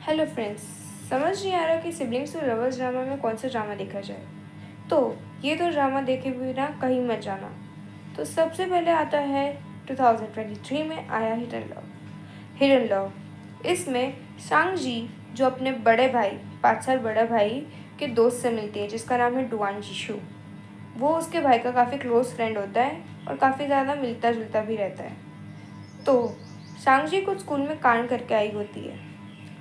Hello friends. समझ नहीं आ रहा कि सिबलिंग्स और लवर्स ड्रामा में कौन सा ड्रामा देखा जाए। तो ये तो ड्रामा देखे बिना कहीं मत जाना। तो सबसे पहले आता है 2023 में आया हिडन लव। इसमें सांग जी जो अपने बड़े भाई 5 साल बड़ा भाई के दोस्त से मिलती है जिसका नाम है डुआन जीशु। वो उसके भाई का काफ़ी क्लोज फ्रेंड होता है और काफ़ी ज़्यादा मिलता जुलता भी रहता है। तो सांग जी कुछ स्कूल में कांड करके आई होती है,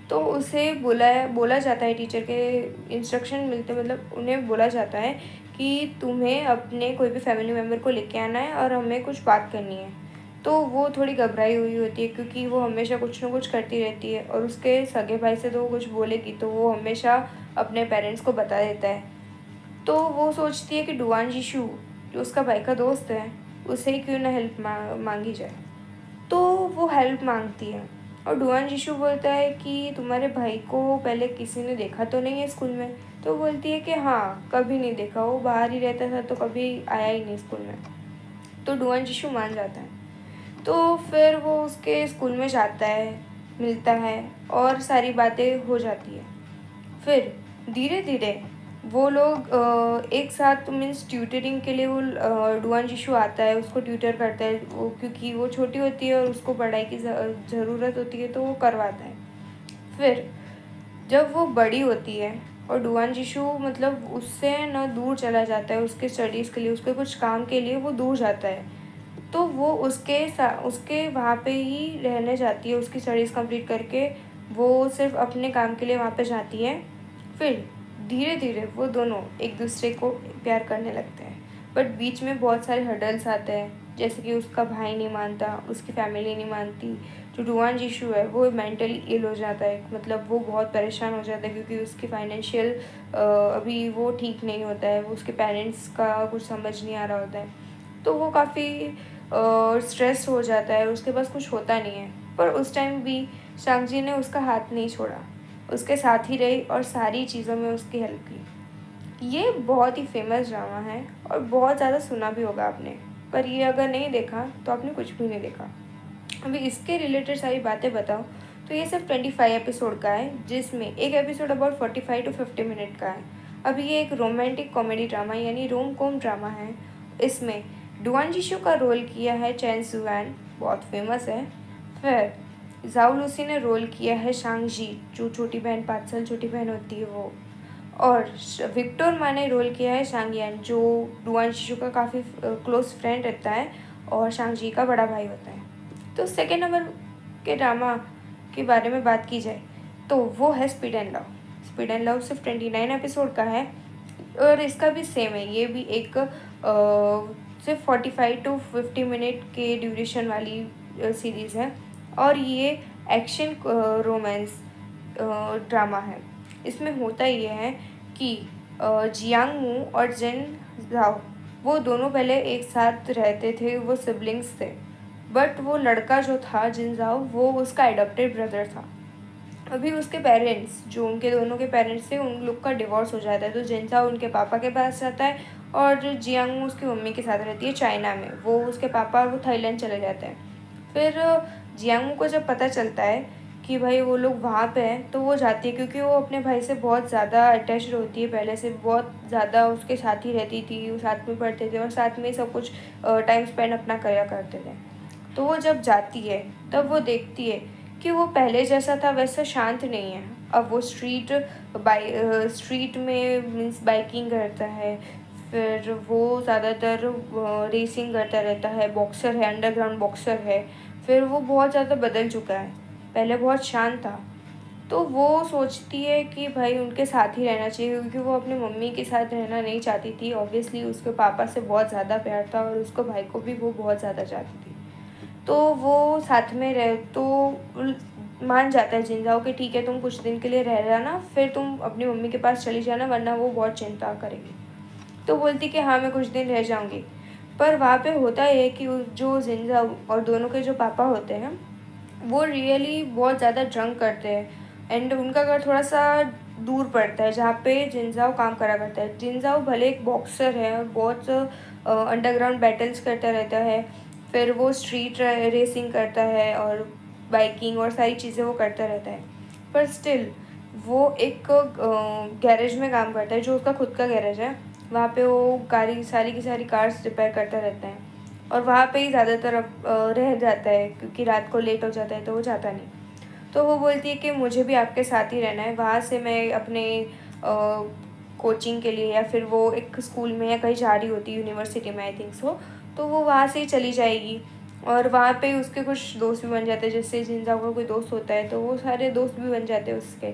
तो उसे बोला जाता है, टीचर के इंस्ट्रक्शन मिलते मतलब उन्हें बोला जाता है कि तुम्हें अपने कोई भी फैमिली मेम्बर को लेके आना है और हमें कुछ बात करनी है। तो वो थोड़ी घबराई हुई होती है क्योंकि वो हमेशा कुछ ना कुछ करती रहती है और उसके सगे भाई से तो वो कुछ बोलेगी तो वो हमेशा अपने पेरेंट्स को बता देता है। तो वो सोचती है कि डुआन जीशु जो उसका भाई का दोस्त है उसे ही क्यों ना हेल्प मांगी जाए। तो वो हेल्प मांगती है और डुआन जीशु बोलता है कि तुम्हारे भाई को पहले किसी ने देखा तो नहीं है स्कूल में। तो बोलती है कि हाँ, कभी नहीं देखा, वो बाहर ही रहता था तो कभी आया ही नहीं स्कूल में। तो डुआन जीशु मान जाता है। तो फिर वो उसके स्कूल में जाता है, मिलता है और सारी बातें हो जाती है। फिर धीरे धीरे वो लोग एक साथ मीन्स ट्यूटरिंग के लिए वो डुआन जीशु आता है, उसको ट्यूटर करता है वो, क्योंकि वो छोटी होती है और उसको पढ़ाई की ज़रूरत होती है तो वो करवाता है। फिर जब वो बड़ी होती है और डुआन जीशु मतलब उससे ना दूर चला जाता है उसके स्टडीज़ के लिए, उसके कुछ काम के लिए वो दूर जाता है। तो वो उसके वहाँ पे ही रहने जाती है, उसकी स्टडीज़ कंप्लीट करके वो सिर्फ अपने काम के लिए वहाँ पे जाती है। फिर धीरे धीरे वो दोनों एक दूसरे को प्यार करने लगते हैं, बट बीच में बहुत सारे हर्डल्स आते हैं, जैसे कि उसका भाई नहीं मानता, उसकी फैमिली नहीं मानती। जो डुआन जीशु है वो मेंटली इल हो जाता है, मतलब वो बहुत परेशान हो जाता है क्योंकि उसकी फाइनेंशियल अभी वो ठीक नहीं होता है, वो उसके पेरेंट्स का कुछ समझ नहीं आ रहा होता है। तो वो काफ़ी स्ट्रेस हो जाता है, उसके पास कुछ होता नहीं है। पर उस टाइम भी सांगजी ने उसका हाथ नहीं छोड़ा, उसके साथ ही रही और सारी चीज़ों में उसकी हेल्प की। ये बहुत ही फेमस ड्रामा है और बहुत ज़्यादा सुना भी होगा आपने, पर ये अगर नहीं देखा तो आपने कुछ भी नहीं देखा। अभी इसके रिलेटेड सारी बातें बताओ तो ये सिर्फ 25 एपिसोड का है, जिसमें एक एपिसोड अबाउट 45 to 50 मिनट का है। अभी ये एक रोमांटिक कॉमेडी ड्रामा यानी रोम कॉम ड्रामा है। इसमें डुआन जीशु का रोल किया है चैन सुवैन, बहुत फेमस है। फिर जाओ लूसी ने रोल किया है शांग जी, जो छोटी बहन 5 साल छोटी बहन होती है वो। और विक्टर मा ने रोल किया है शांग यान, जो डुआन जीशु का काफ़ी क्लोज फ्रेंड रहता है और शांग जी का बड़ा भाई होता है। तो सेकेंड नंबर के ड्रामा के बारे में बात की जाए तो वो है speed and love. Speed and love सिर्फ 29 एपिसोड का है और इसका भी सेम है, ये भी एक सिर्फ 45 to 50 मिनट के ड्यूरेशन वाली सीरीज़ है और ये एक्शन रोमांस ड्रामा है। इसमें होता ये है कि जियांग मू और जिन जाओ वो दोनों पहले एक साथ रहते थे, वो सिबलिंग्स थे। बट वो लड़का जो था जिनजाओ वो उसका एडॉप्टेड ब्रदर था। अभी उसके पेरेंट्स जो उनके दोनों के पेरेंट्स थे उन लोग का डिवोर्स हो जाता है, तो जिनजाओ उनके पापा के पास जाता है और जियांग उसकी मम्मी के साथ रहती है चाइना में। वो उसके पापा वो थाईलैंड चले जाते हैं। फिर जियांग को जब पता चलता है कि भाई वो लोग वहाँ पे हैं तो वो जाती है, क्योंकि वो अपने भाई से बहुत ज़्यादा अटैच्ड होती है, पहले से बहुत ज़्यादा उसके साथ ही रहती थी, वो साथ में पढ़ते थे और साथ में सब कुछ टाइम स्पेंड अपना करा करते थे। तो वो जब जाती है तब वो देखती है कि वो पहले जैसा था वैसा शांत नहीं है। अब वो स्ट्रीट में मीन्स बाइकिंग करता है। फिर वो ज़्यादातर रेसिंग करता रहता है, बॉक्सर है, अंडरग्राउंड बॉक्सर है। फिर वो बहुत ज़्यादा बदल चुका है, पहले बहुत शांत था। तो वो सोचती है कि भाई उनके साथ ही रहना चाहिए, क्योंकि वो अपनी मम्मी के साथ रहना नहीं चाहती थी। ऑब्वियसली उसके पापा से बहुत ज़्यादा प्यार था और उसको भाई को भी वो बहुत ज़्यादा चाहती थी। तो वो साथ में रह तो मान जाता है जिनजाओ कि ठीक है तुम कुछ दिन के लिए रह जाना, फिर तुम अपनी मम्मी के पास चली जाना वरना वो बहुत चिंता करेगी। तो बोलती कि हाँ मैं कुछ दिन रह जाऊँगी। पर वहाँ पे होता है कि जो जिनजाओ और दोनों के जो पापा होते हैं वो रियली बहुत ज़्यादा ड्रंक करते हैं एंड उनका घर थोड़ा सा दूर पड़ता है जहाँ पे जिनजाओ काम करा करता है। जिनजाओ भले एक बॉक्सर है और बहुत अंडरग्राउंड बैटल्स करता रहता है, फिर वो स्ट्रीट रेसिंग करता है और बाइकिंग और सारी चीज़ें वो करता रहता है। पर स्टिल वो एक गैरेज में काम करता है, जो उसका खुद का गैरेज है। वहाँ पे वो गाड़ी सारी की सारी कार्स रिपेयर करता रहता है और वहाँ पे ही ज़्यादातर रह जाता है, क्योंकि रात को लेट हो जाता है तो वो जाता नहीं। तो वो बोलती है कि मुझे भी आपके साथ ही रहना है। वहाँ से मैं अपने कोचिंग के लिए, या फिर वो एक स्कूल में या कहीं जा रही होती है, यूनिवर्सिटी में आई थिंक सो, तो वो वहाँ से ही चली जाएगी। और वहाँ पे उसके कुछ दोस्त भी बन जाते हैं, जैसे जिनजा का कोई दोस्त होता है तो वो सारे दोस्त भी बन जाते हैं उसके।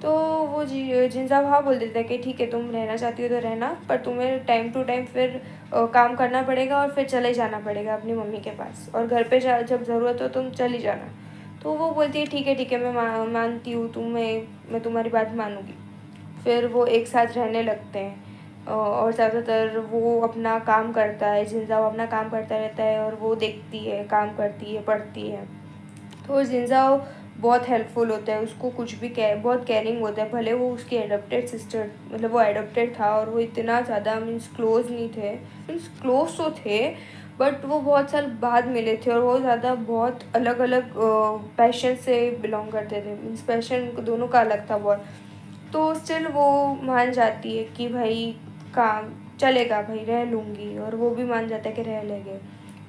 तो वो जिनजा हाँ बोल देता है कि ठीक है, तुम रहना चाहती हो तो रहना, पर तुम्हें टाइम टू टाइम फिर काम करना पड़ेगा और फिर चले जाना पड़ेगा अपनी मम्मी के पास, और घर पे जब ज़रूरत हो तुम चली जाना। तो वो बोलती है ठीक है, मैं मानती हूँ, मैं तुम्हारी बात मानूँगी। फिर वो एक साथ रहने लगते हैं। और ज़्यादातर वो अपना काम करता है, जिनजा वो अपना काम करता रहता है और वो देखती है, काम करती है, पढ़ती है। तो जिनजाओ बहुत हेल्पफुल होता है, उसको कुछ भी बहुत केयरिंग होता है। भले वो उसकी एडॉप्टेड सिस्टर, मतलब वो एडॉप्टेड था और वो इतना ज़्यादा मीन्स क्लोज नहीं थे, मीन्स क्लोज तो थे बट वो बहुत साल बाद मिले थे और वो ज़्यादा बहुत अलग अलग पैशन से बिलोंग करते थे, मीन्स पैशन दोनों का अलग था बहुत। तो स्टिल वो मान जाती है कि भाई काम चलेगा, भाई रह लूँगी, और वो भी मान जाता है कि रह लेंगे।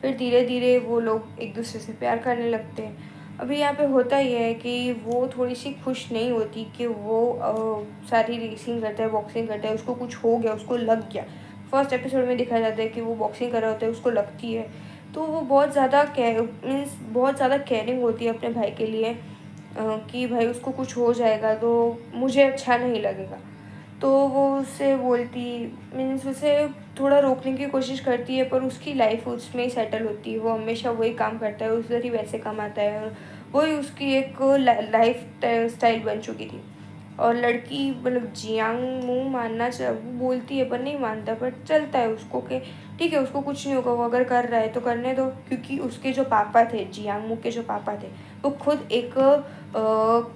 फिर धीरे धीरे वो लोग एक दूसरे से प्यार करने लगते हैं। अभी यहाँ पे होता ही है कि वो थोड़ी सी खुश नहीं होती कि वो सारी रेसिंग करता है, बॉक्सिंग करता है, उसको कुछ हो गया, उसको लग गया। फर्स्ट एपिसोड में दिखाया जाता है कि वो बॉक्सिंग कर रहा होता है, उसको लगती है। तो वो बहुत ज़्यादा मीन्स बहुत ज़्यादा केयरिंग होती है अपने भाई के लिए, कि भाई उसको कुछ हो जाएगा तो मुझे अच्छा नहीं लगेगा। तो वो उससे बोलती, मीन्स उसे थोड़ा रोकने की कोशिश करती है, पर उसकी लाइफ उसमें ही सेटल होती है। वो हमेशा वही काम करता है, उधर ही वैसे कमाता है और वही उसकी एक लाइफ स्टाइल बन चुकी थी। और लड़की मतलब जियांग मुँह मानना बोलती है पर नहीं मानता, बट चलता है उसको कि ठीक है, उसको कुछ नहीं होगा, वो अगर कर रहा है तो करने दो। क्योंकि उसके जो पापा थे, जियांग मुँह के जो पापा थे, वो खुद एक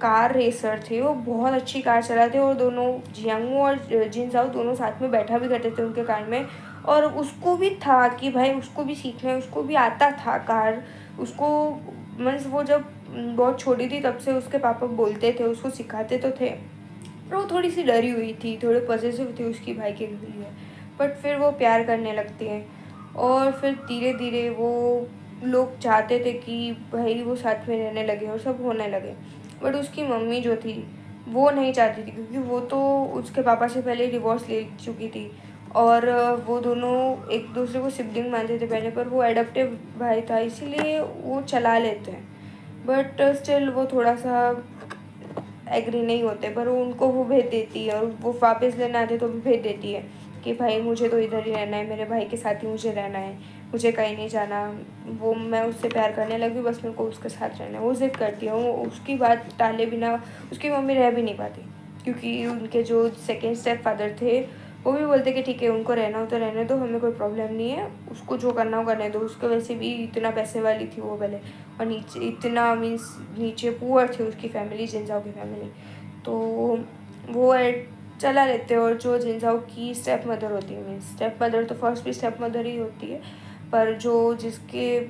कार रेसर थे, वो बहुत अच्छी कार चलाते और दोनों जियांगू और जिनजाओ दोनों साथ में बैठा भी करते थे उनके कार में। और उसको भी था कि भाई उसको भी सीखना है, उसको भी आता था कार। उसको मीन्स वो जब बहुत छोटी थी तब से उसके पापा बोलते थे, उसको सिखाते तो थे, पर वो थोड़ी सी डरी हुई थी, थोड़े पॉजिटिव थी उसकी भाई के लिए। बट फिर वो प्यार करने लगती हैं और फिर धीरे धीरे वो लोग चाहते थे कि भाई वो साथ में रहने लगे और सब होने लगे। बट उसकी मम्मी जो थी वो नहीं चाहती थी, क्योंकि वो तो उसके पापा से पहले डिवोर्स ले चुकी थी और वो दोनों एक दूसरे को सिबलिंग मानते थे पहले, पर वो एडॉप्टिव भाई था इसीलिए वो चला लेते हैं। बट स्टिल वो थोड़ा सा एग्री नहीं होते, पर वो उनको वो भेज देती है और वो वापस लेने आते तो भी भेज देती है कि भाई मुझे तो इधर ही रहना है, मेरे भाई के साथ ही मुझे रहना है, मुझे कहीं नहीं जाना। वो मैं उससे प्यार करने लगी, बस मेरे को उसके साथ रहना है। वो ज़िद करती है, वो उसकी बात टाले बिना उसकी मम्मी रह भी नहीं पाती, क्योंकि उनके जो सेकेंड स्टेप फादर थे वो भी बोलते कि ठीक है, उनको रहना हो तो रहने दो, हमें कोई प्रॉब्लम नहीं है, उसको जो करना हो करने दो। उसको वैसे भी इतना पैसे वाली थी वो पहले, और नीचे इतना मीन्स नीचे पुअर थी उसकी फैमिली, जिनजाओ की फैमिली। तो वो चला लेते हैं। और जो जिनजाओ की स्टेप मदर होती है, मीन्स स्टेप मदर तो फर्स्ट भी स्टेप मदर ही होती है, पर जो जिसके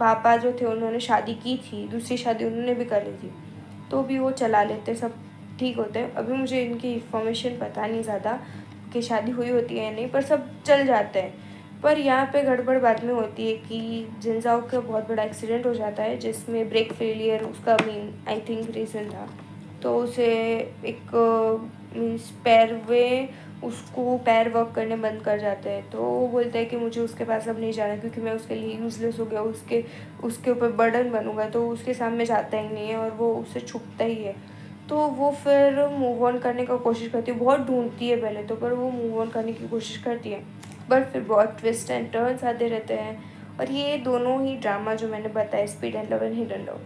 पापा जो थे उन्होंने शादी की थी, दूसरी शादी उन्होंने भी कर ली थी, तो भी वो चला लेते, सब ठीक होते हैं। अभी मुझे इनकी इन्फॉर्मेशन पता नहीं ज़्यादा कि शादी हुई होती है या नहीं, पर सब चल जाते हैं। पर यहाँ पे गड़बड़ बाद में होती है कि जिनजाओ का बहुत बड़ा एक्सीडेंट हो जाता है, जिसमें ब्रेक फेलियर उसका मेन आई थिंक रीज़न था। तो उसे एक मीन्स पैर में उसको पैर वर्क करने बंद कर जाते हैं। तो वो बोलता है कि मुझे उसके पास अब नहीं जाना, क्योंकि मैं उसके लिए यूज़लेस हो गया, उसके ऊपर बर्डन बनूंगा। तो उसके सामने जाता ही नहीं है और वो उससे छुपता ही है। तो वो फिर मूव ऑन करने का कोशिश करती है, बहुत ढूंढती है पहले तो, पर वो मूव ऑन करने की कोशिश करती है, बट फिर बहुत ट्विस्ट एंड टर्न्स आते रहते हैं। और ये दोनों ही ड्रामा जो मैंने बताया, speed and love and hidden love,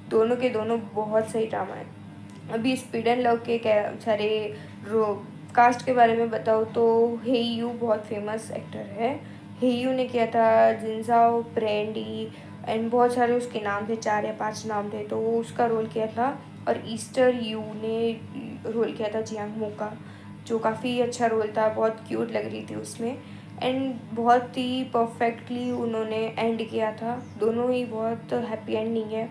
दोनों के दोनों बहुत सही ड्रामा है। अभी स्पीड एंड लव के क्या सारे कास्ट के बारे में बताओ तो हे यू बहुत फेमस एक्टर है। हे यू ने किया था जिनजाओ, ब्रेंडी एंड बहुत सारे उसके नाम थे, 4 या 5 नाम थे, तो वो उसका रोल किया था। और ईस्टर यू ने रोल किया था जियांग का, जो काफ़ी अच्छा रोल था, बहुत क्यूट लग रही थी उसमें एंड बहुत ही परफेक्टली उन्होंने एंड किया था। दोनों ही बहुत हैप्पी एंडिंग है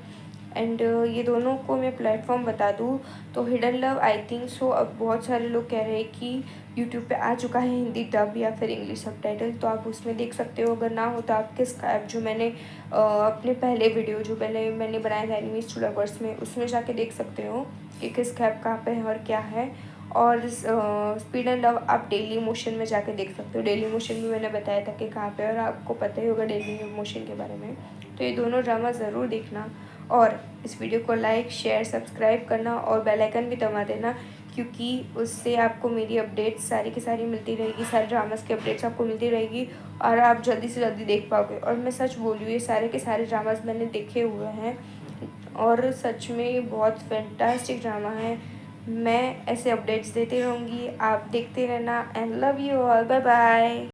एंड ये दोनों को मैं प्लेटफॉर्म बता दूँ तो hidden love I think so अब बहुत सारे लोग कह रहे हैं कि यूट्यूब पे आ चुका है हिंदी डब या फिर इंग्लिश सबटाइटल, तो आप उसमें देख सकते हो। अगर ना हो तो आप किस ऐप जो मैंने अपने पहले वीडियो जो पहले मैंने बनाया था एनिमीज टू लवर्स में, उसमें जाके देख सकते हो कि किस ऐप कहाँ पे है और क्या है। और स्पीड एंड लव आप डेली मोशन में जाके देख सकते हो। डेली मोशन भी मैंने बताया था कि कहाँ पे, और आपको पता ही होगा डेली मोशन के बारे में। तो ये दोनों ड्रामा ज़रूर देखना और इस वीडियो को लाइक शेयर सब्सक्राइब करना और बेल आइकन भी दबा देना, क्योंकि उससे आपको मेरी अपडेट्स सारी की सारी मिलती रहेगी, सारे ड्रामास की अपडेट्स आपको मिलती रहेगी और आप जल्दी से जल्दी देख पाओगे। और मैं सच बोल रही हूँ, ये सारे के सारे ड्रामास मैंने देखे हुए हैं और सच में ये बहुत फैंटास्टिक ड्रामा है। मैं ऐसे अपडेट्स देती रहूँगी, आप देखते रहना and love you all, bye bye.